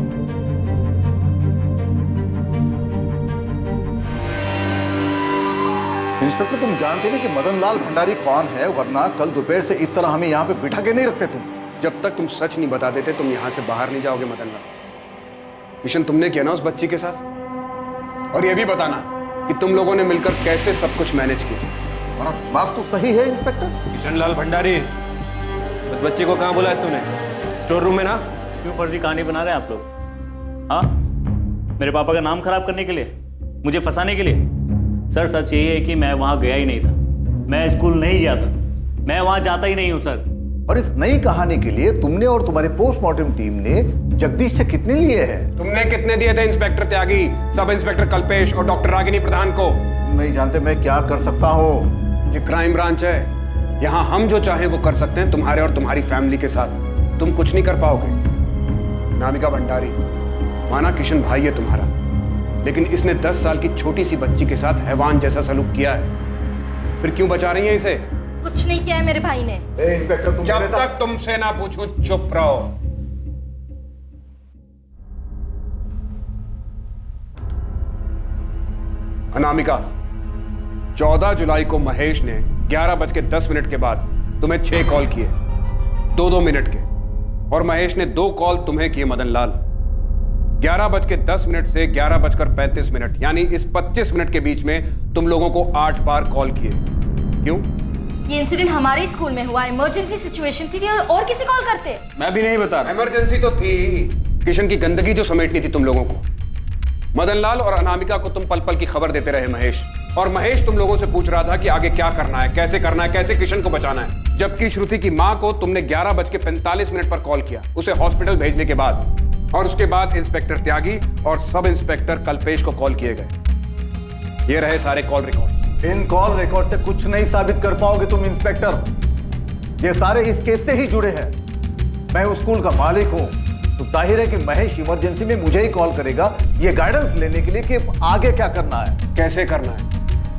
इंस्पेक्टर, तुम जानते नहीं कि मदन लाल भंडारी कौन है, वरना कल दोपहर से इस तरह हमें यहाँ पे बिठा के नहीं रखते तुम। जब तक तुम सच नहीं बता देते तुम यहाँ से बाहर नहीं जाओगे मदन लाल। किशन, तुमने किया ना उस बच्ची के साथ? और ये भी बताना कि तुम लोगों ने मिलकर कैसे सब कुछ मैनेज किया। हमारा दिमाग तो सही है इंस्पेक्टर। किशन लाल भंडारी, उस बच्चे को कहाँ बुलाया तूने? स्टोर रूम में ना? क्यों फर्जी कहानी बना रहे हैं आप लोग? हाँ, मेरे पापा का नाम खराब करने के लिए, मुझे फंसाने के लिए? सर सच यही है कि मैं वहां गया ही नहीं था, मैं स्कूल नहीं गया था, मैं वहां जाता ही नहीं हूं सर। और इस नई कहानी के लिए तुमने और तुम्हारे पोस्टमार्टम टीम ने जगदीश से कितने लिए हैं? तुमने कितने दिए थे इंस्पेक्टर त्यागी, सब इंस्पेक्टर कल्पेश और डॉक्टर रागिनी प्रधान को? नहीं जानते मैं क्या कर सकता हूँ। ये क्राइम ब्रांच है, यहाँ हम जो चाहें वो कर सकते हैं तुम्हारे और तुम्हारी फैमिली के साथ। तुम कुछ नहीं कर पाओगे। नामिका भंडारी, माना किशन भाई है तुम्हारा, लेकिन इसने 10 साल की छोटी सी बच्ची के साथ हैवान जैसा सलूक किया है। फिर क्यों बचा रही है इसे? कुछ नहीं किया है मेरे भाई ने। इंस्पेक्टर, तुम जब तक तुमसे ना पूछूं चुप रहो। अनामिका, 14 जुलाई को महेश ने 11:10 के बाद तुम्हें 6 कॉल किए, 2-2 मिनट के, और महेश ने 2 कॉल तुम्हें किए मदन लाल। 11:10 से 11:35, यानी इस 25 मिनट के बीच में तुम लोगों को 8 बार कॉल किए। क्यों? ये इंसिडेंट हमारे स्कूल में हुआ, इमरजेंसी सिचुएशन थी, और किसी कॉल करते? मैं भी नहीं बता रहा। इमरजेंसी तो थी, किशन की गंदगी जो समेटनी थी तुम लोगों को। मदन लाल और अनामिका को तुम पल पल की खबर देते रहे महेश, और महेश तुम लोगों से पूछ रहा था कि आगे क्या करना है, कैसे करना है, कैसे किशन को बचाना है। जबकि श्रुति की मां को तुमने 11:45 पर कॉल किया, उसे हॉस्पिटल भेजने के बाद, और उसके बाद इंस्पेक्टर त्यागी और सब इंस्पेक्टर कल्पेश को कॉल किए गए। ये रहे सारे कॉल रिकॉर्ड। इन कॉल रिकॉर्ड से कुछ नहीं साबित कर पाओगे तुम इंस्पेक्टर। ये सारे इस केस से ही जुड़े हैं। मैं उस स्कूल का मालिक हूं, तो जाहिर है कि महेश इमरजेंसी में मुझे ही कॉल करेगा ये गाइडेंस लेने के लिए कि आगे क्या करना है, कैसे करना है,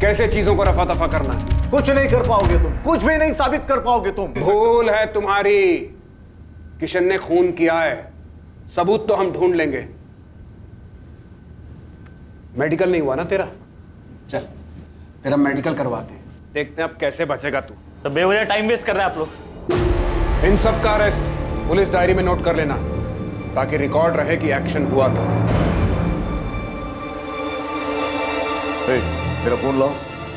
कैसे चीजों को रफा दफा करना है। कुछ नहीं कर पाओगे तुम, कुछ भी नहीं साबित कर पाओगे तुम। भूल है तुम्हारी। किशन ने खून किया है, सबूत तो हम ढूंढ लेंगे। मेडिकल नहीं हुआ ना तेरा? चल तेरा मेडिकल करवाते हैं, देखते हैं अब कैसे बचेगा तू। तो बेवजह टाइम वेस्ट कर रहे हैं आप लोग। इन सब का अरेस्ट पुलिस डायरी में नोट कर लेना, ताकि रिकॉर्ड रहे कि एक्शन हुआ था। मेरा फोन लाओ।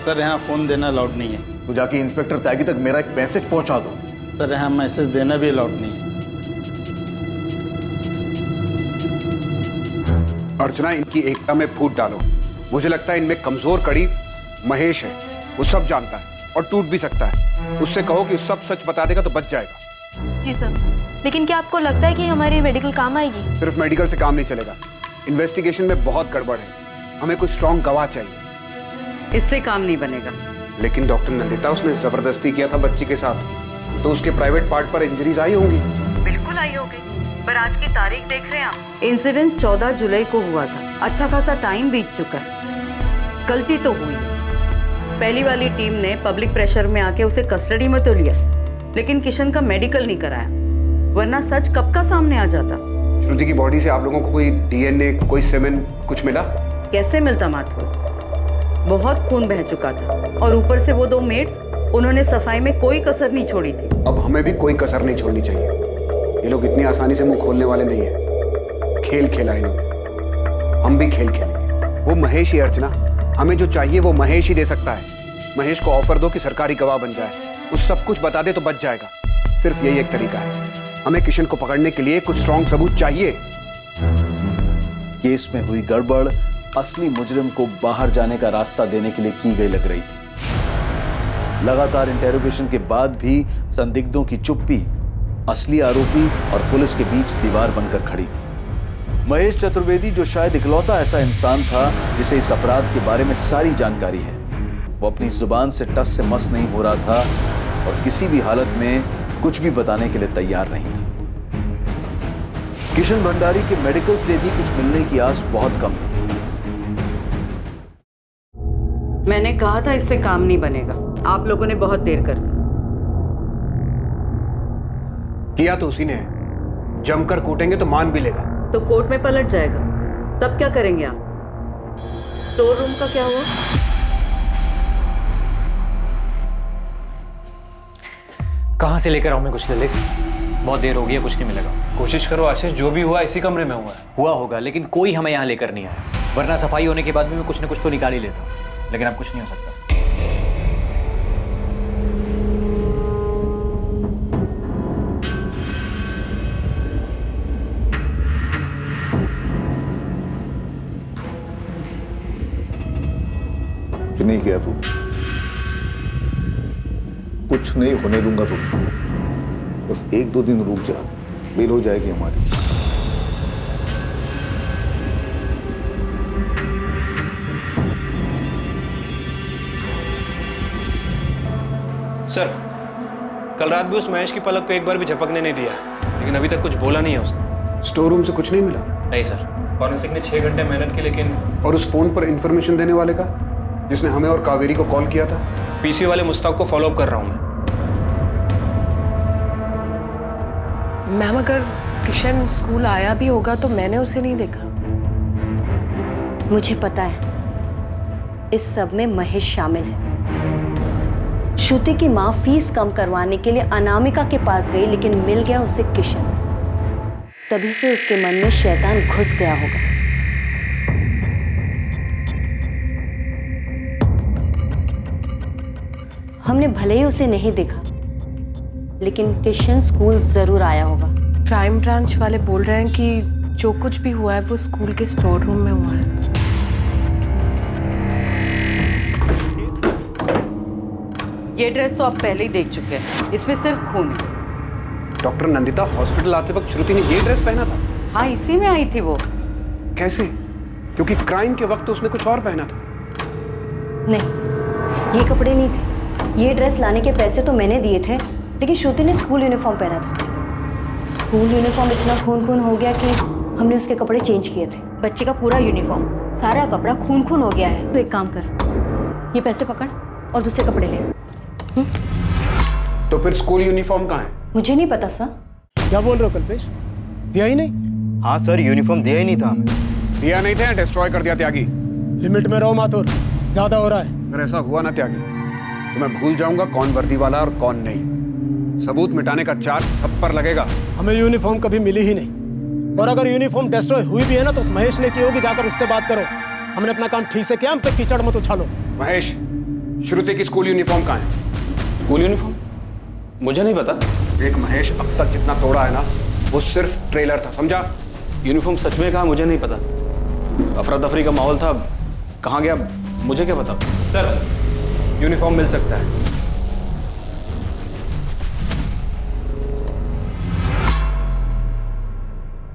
सर यहाँ फोन देना अलाउड नहीं है। तो जाके इंस्पेक्टर त्यागी तक मेरा एक मैसेज पहुंचा दो। सर यहाँ मैसेज देना भी अलाउड नहीं है। अर्चना, इनकी एकता में फूट डालो। मुझे लगता है इनमें कमजोर कड़ी महेश है, वो सब जानता है और टूट भी सकता है। उससे कहो कि सब सच बता देगा तो बच जाएगा। जी सर, लेकिन क्या आपको लगता है कि हमारी मेडिकल काम आएगी? सिर्फ मेडिकल से काम नहीं चलेगा, इन्वेस्टिगेशन में बहुत गड़बड़ है, हमें कुछ स्ट्रॉन्ग गवाह चाहिए। इससे काम नहीं बनेगा। लेकिन डॉक्टर नंदिता, उसने जबरदस्ती किया था बच्ची के साथ, तो उसके प्राइवेट पार्ट पर इंजरीज आई होंगी। बिल्कुल आई होगी, पर आज की तारीख देख रहे हैं आप? इंसिडेंट 14 जुलाई को हुआ था, अच्छा खासा टाइम बीत चुका है। गलती तो हुई है। पहली वाली टीम ने पब्लिक प्रेशर में आके उसे कस्टडी में तो लिया, लेकिन किशन का मेडिकल नहीं कराया, वरना सच कब का सामने आ जाता। श्रुति की बॉडी से आप लोगों को कोई डीएनए, कोई सेमेन कुछ मिला? कैसे मिलता माथुर, बहुत खून बह चुका था, और ऊपर से वो 2 मेड्स, उन्होंने सफाई में कोई कसर नहीं छोड़ी थी। अब हमें भी कोई कसर नहीं छोड़नी चाहिए। ये लोग इतनी आसानी से मुंह खोलने वाले नहीं है। खेल खेला इन्होंने, हम भी खेल खेलेंगे। वो महेश ही, अर्चना, हमें जो चाहिए वो महेश ही दे सकता है। महेश को ऑफर दो कि सरकारी गवाह बन जाए, उस सब कुछ बता दे तो बच जाएगा। सिर्फ यही एक तरीका है। हमें किशन को पकड़ने के लिए कुछ स्ट्रॉन्ग सबूत चाहिए। केस में हुई गड़बड़ असली मुजरिम को बाहर जाने का रास्ता देने के लिए की गई लग रही थी। लगातार इंटेरोगेशन के बाद भी संदिग्धों की चुप्पी असली आरोपी और पुलिस के बीच दीवार बनकर खड़ी थी। महेश चतुर्वेदी, जो शायद इकलौता ऐसा इंसान था जिसे इस अपराध के बारे में सारी जानकारी है, वो अपनी जुबान से टस से मस नहीं हो रहा था और किसी भी हालत में कुछ भी बताने के लिए तैयार नहीं था। किशन भंडारी के मेडिकल से भी कुछ मिलने की आस बहुत कम थी। मैंने कहा था इससे काम नहीं बनेगा, आप लोगों ने बहुत देर कर दी। किया तो उसी ने है। जमकर कूटेंगे तो मान भी लेगा। तो कोर्ट में पलट जाएगा, तब क्या करेंगे आप? स्टोर रूम का क्या हुआ? कहाँ से लेकर आऊं मैं कुछ ललित? बहुत देर हो गई है, कुछ नहीं मिलेगा। कोशिश करो आशीष, जो भी हुआ इसी कमरे में हुआ है। हुआ होगा, लेकिन कोई हमें यहाँ लेकर नहीं आया, वरना सफाई होने के बाद भी मैं कुछ न कुछ तो निकाल ही लेता, लेकिन अब कुछ नहीं हो सकता। कुछ नहीं किया तू, कुछ नहीं होने दूंगा तुम्हें। बस 1-2 दिन रुक जा, बेल हो जाएगी हमारी। सर, कल रात भी उस महेश की पलक को एक बार भी झपकने नहीं दिया, लेकिन अभी तक कुछ बोला नहीं है उसने। स्टोर रूम से कुछ नहीं मिला? नहीं सर, फॉरेंसिक ने 6 घंटे मेहनत की, लेकिन। और उस फोन पर इंफॉर्मेशन देने वाले का, जिसने हमें और कावेरी को कॉल किया था? पीसी वाले मुस्ताक को फॉलो अप कर रहा हूं मैं। मैम, अगर किशन स्कूल आया भी होगा तो मैंने उसे नहीं देखा। मुझे पता है इस सब में महेश शामिल है। श्रुति की माँ फीस कम करवाने के लिए अनामिका के पास गई, लेकिन मिल गया उसे किशन। तभी से उसके मन में शैतान घुस गया होगा। हमने भले ही उसे नहीं देखा, लेकिन किशन स्कूल जरूर आया होगा। क्राइम ब्रांच वाले बोल रहे हैं कि जो कुछ भी हुआ है वो स्कूल के स्टोर रूम में हुआ है। ये ड्रेस तो आप पहले ही देख चुके हैं, इसमें सिर्फ खून है। डॉक्टर नंदिता, हॉस्पिटल आते वक्त श्रुति ने ये ड्रेस पहना था? हाँ, इसी में आई थी वो। कैसे? क्योंकि क्राइम के वक्त तो उसने कुछ और पहना था। नहीं, ये कपड़े नहीं थे। ये ड्रेस लाने के पैसे तो मैंने दिए थे, लेकिन श्रुति ने स्कूल यूनिफॉर्म पहना था। स्कूल यूनिफॉर्म इतना खून खून हो गया कि हमने उसके कपड़े चेंज किए थे। बच्चे का पूरा यूनिफॉर्म, सारा कपड़ा खून खून हो गया है। तो एक काम कर, ये पैसे पकड़ और दूसरे कपड़े ले। तो फिर स्कूल यूनिफॉर्म कहाँ है? मुझे नहीं पता सर। क्या बोल रहे हो कल्पेश? दिया ही नहीं? हाँ सर, यूनिफॉर्म दिया ही नहीं था हमें। दिया नहीं था या डिस्ट्रॉय कर दिया त्यागी? लिमिट में रहो माथुर, ज्यादा हो रहा है। अगर ऐसा हुआ ना त्यागी, तो मैं भूल जाऊंगा कौन वर्दी वाला और कौन नहीं। सबूत मिटाने का चार्ज सब पर लगेगा। हमें यूनिफॉर्म कभी मिली ही नहीं, और अगर यूनिफॉर्म डिस्ट्रॉय हुई भी है ना तो महेश ने की होगी, जाकर उससे बात करो। हमने अपना काम ठीक से किया, हम पे कीचड़ मत उछालो। महेश, श्रुति की स्कूल यूनिफॉर्म कहाँ है? School uniform? मुझे नहीं पता। देख महेश, अब तक जितना तोड़ा है ना, वो सिर्फ ट्रेलर था, समझा? यूनिफॉर्म सच में कहा, मुझे नहीं पता। अफरा तफरी का माहौल था, कहाँ गया मुझे क्या पता। सर, यूनिफॉर्म मिल सकता है।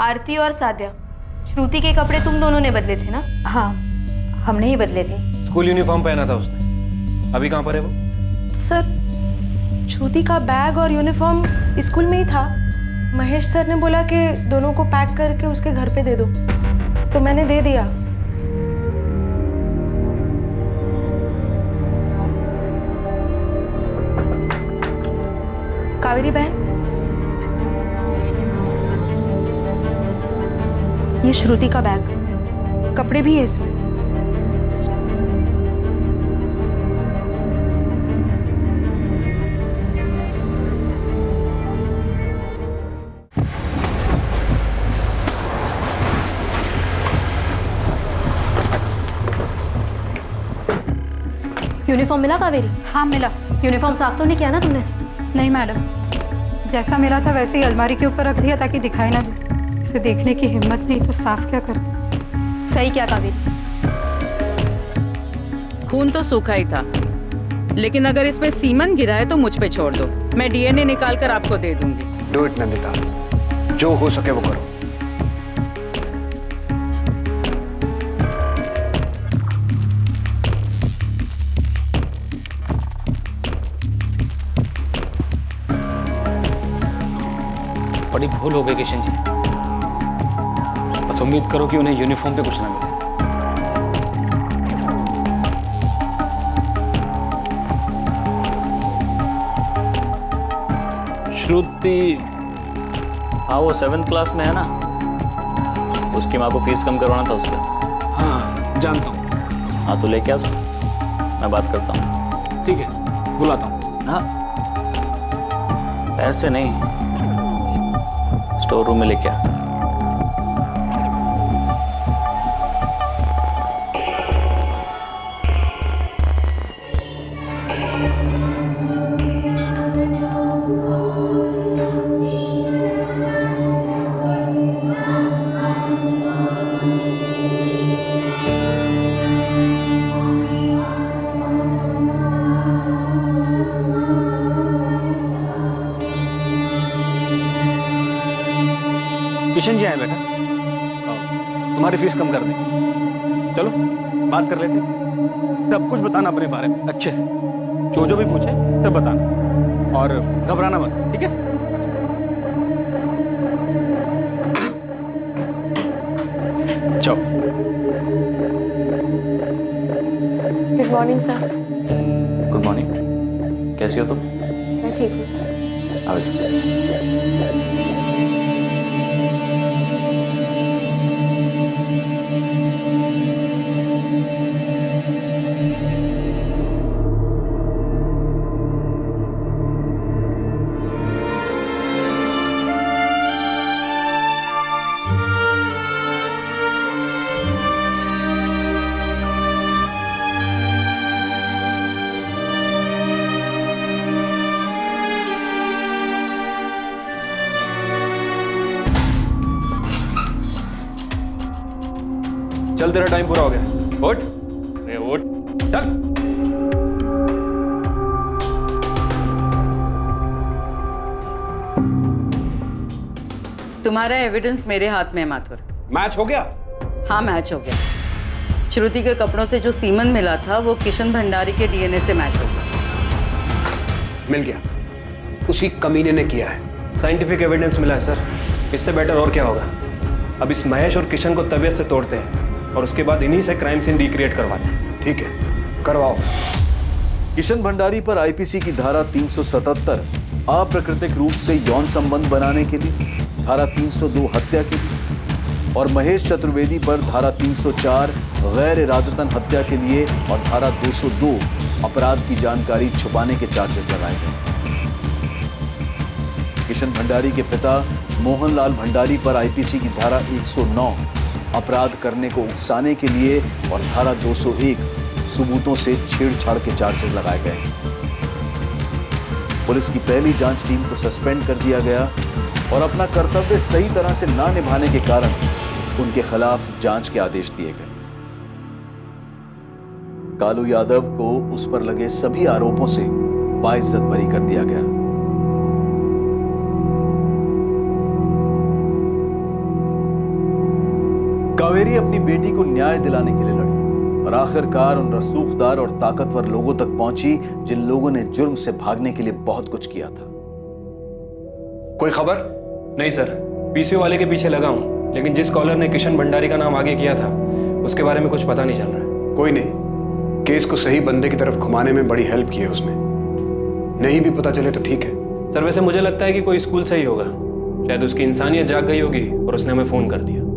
आरती और साद्या, श्रुति के कपड़े तुम दोनों ने बदले थे ना? हाँ, हमने ही बदले थे। स्कूल यूनिफॉर्म पहना था उसने। अभी कहाँ पर है वो? सर, श्रुति का बैग और यूनिफॉर्म स्कूल में ही था। महेश सर ने बोला कि दोनों को पैक करके उसके घर पे दे दो, तो मैंने दे दिया। कावेरी बहन, ये श्रुति का बैग, कपड़े भी है इसमें। यूनिफॉर्म मिला कावेरी? हाँ मिला। यूनिफॉर्म साफ तो नहीं किया ना तुमने? नहीं मैडम, जैसा मिला था वैसे ही अलमारी के ऊपर रख दिया ताकि दिखाई ना दे। इसे देखने की हिम्मत नहीं तो साफ क्या करते। सही क्या कावेरी? खून तो सूखा ही था, लेकिन अगर इसमें सीमन गिरा है तो मुझ पे छोड़ दो, मैं डीएनए निकाल कर आपको दे दूंगी। डू इट नंदिता, जो हो सके वो करो। बड़ी भूल हो गई किशन जी, बस उम्मीद करो कि उन्हें यूनिफॉर्म पे कुछ ना मिले। श्रुति हाँ वो 7th क्लास में है ना, उसकी माँ को फीस कम करवाना था उससे। हाँ जानता हूँ। हाँ तो लेके आ उसको, मैं बात करता हूँ। ठीक है, बुलाता हूँ। हाँ पैसे नहीं, स्टोर रूम में लेके आ। किशन जी आए बेटा, तुम्हारी फीस कम कर दें। चलो बात कर लेते हैं। सब कुछ बताना अपने बारे में अच्छे से, जो भी पूछे सब बताना और घबराना मत, ठीक है? चलो। Good morning sir. Good morning, कैसी हो तुम? मैं ठीक हूँ सर। आओ जी। चल तेरा टाइम पूरा हो गया, उठ। अरे उठ, चल। तुम्हारा एविडेंस मेरे हाथ में है माथुर। मैच हो गया? हाँ मैच हो गया। श्रुति के कपड़ों से जो सीमन मिला था वो किशन भंडारी के डीएनए से मैच हो गया। मिल गया, उसी कमीने ने किया है। साइंटिफिक एविडेंस मिला है सर, इससे बेटर और क्या होगा। अब इस महेश और किशन को तबीयत से तोड़ते हैं और उसके बाद इन्हीं से क्राइम सीन रिक्रिएट करवाते हैं। ठीक है, करवाओ। किशन भंडारी पर आईपीसी की धारा 377 अप्राकृतिक रूप से यौन संबंध बनाने के लिए, धारा 302 हत्या के लिए और महेश चतुर्वेदी पर धारा 304 गैर इरादतन हत्या के लिए और धारा 202 अपराध की जानकारी छुपाने के चार्जेस लगाए गए। किशन भंडारी के पिता मोहनलाल भंडारी पर आईपीसी की धारा 109 अपराध करने को उकसाने के लिए और धारा 201 सबूतों से छेड़छाड़ के चार्जेस लगाए गए। पुलिस की पहली जांच टीम को सस्पेंड कर दिया गया और अपना कर्तव्य सही तरह से ना निभाने के कारण उनके खिलाफ जांच के आदेश दिए गए। कालू यादव को उस पर लगे सभी आरोपों से बाइज्जत बरी कर दिया गया। कावेरी अपनी बेटी को न्याय दिलाने के लिए लड़ी और आखिरकार उन रसूखदार और ताकतवर लोगों तक पहुंची जिन लोगों ने जुर्म से भागने के लिए बहुत कुछ किया था। कोई खबर? नहीं सर, पीसीओ वाले के पीछे लगा हूं, लेकिन जिस कॉलर ने किशन भंडारी का नाम आगे किया था उसके बारे में कुछ पता नहीं चल रहा है। कोई नहीं, केस को सही बंदे की तरफ घुमाने में बड़ी हेल्प की है उसने। नहीं भी पता चले तो ठीक है। सर वैसे मुझे लगता है कि कोई स्कूल से ही होगा, शायद उसकी इंसानियत जाग गई होगी और उसने हमें फोन कर दिया।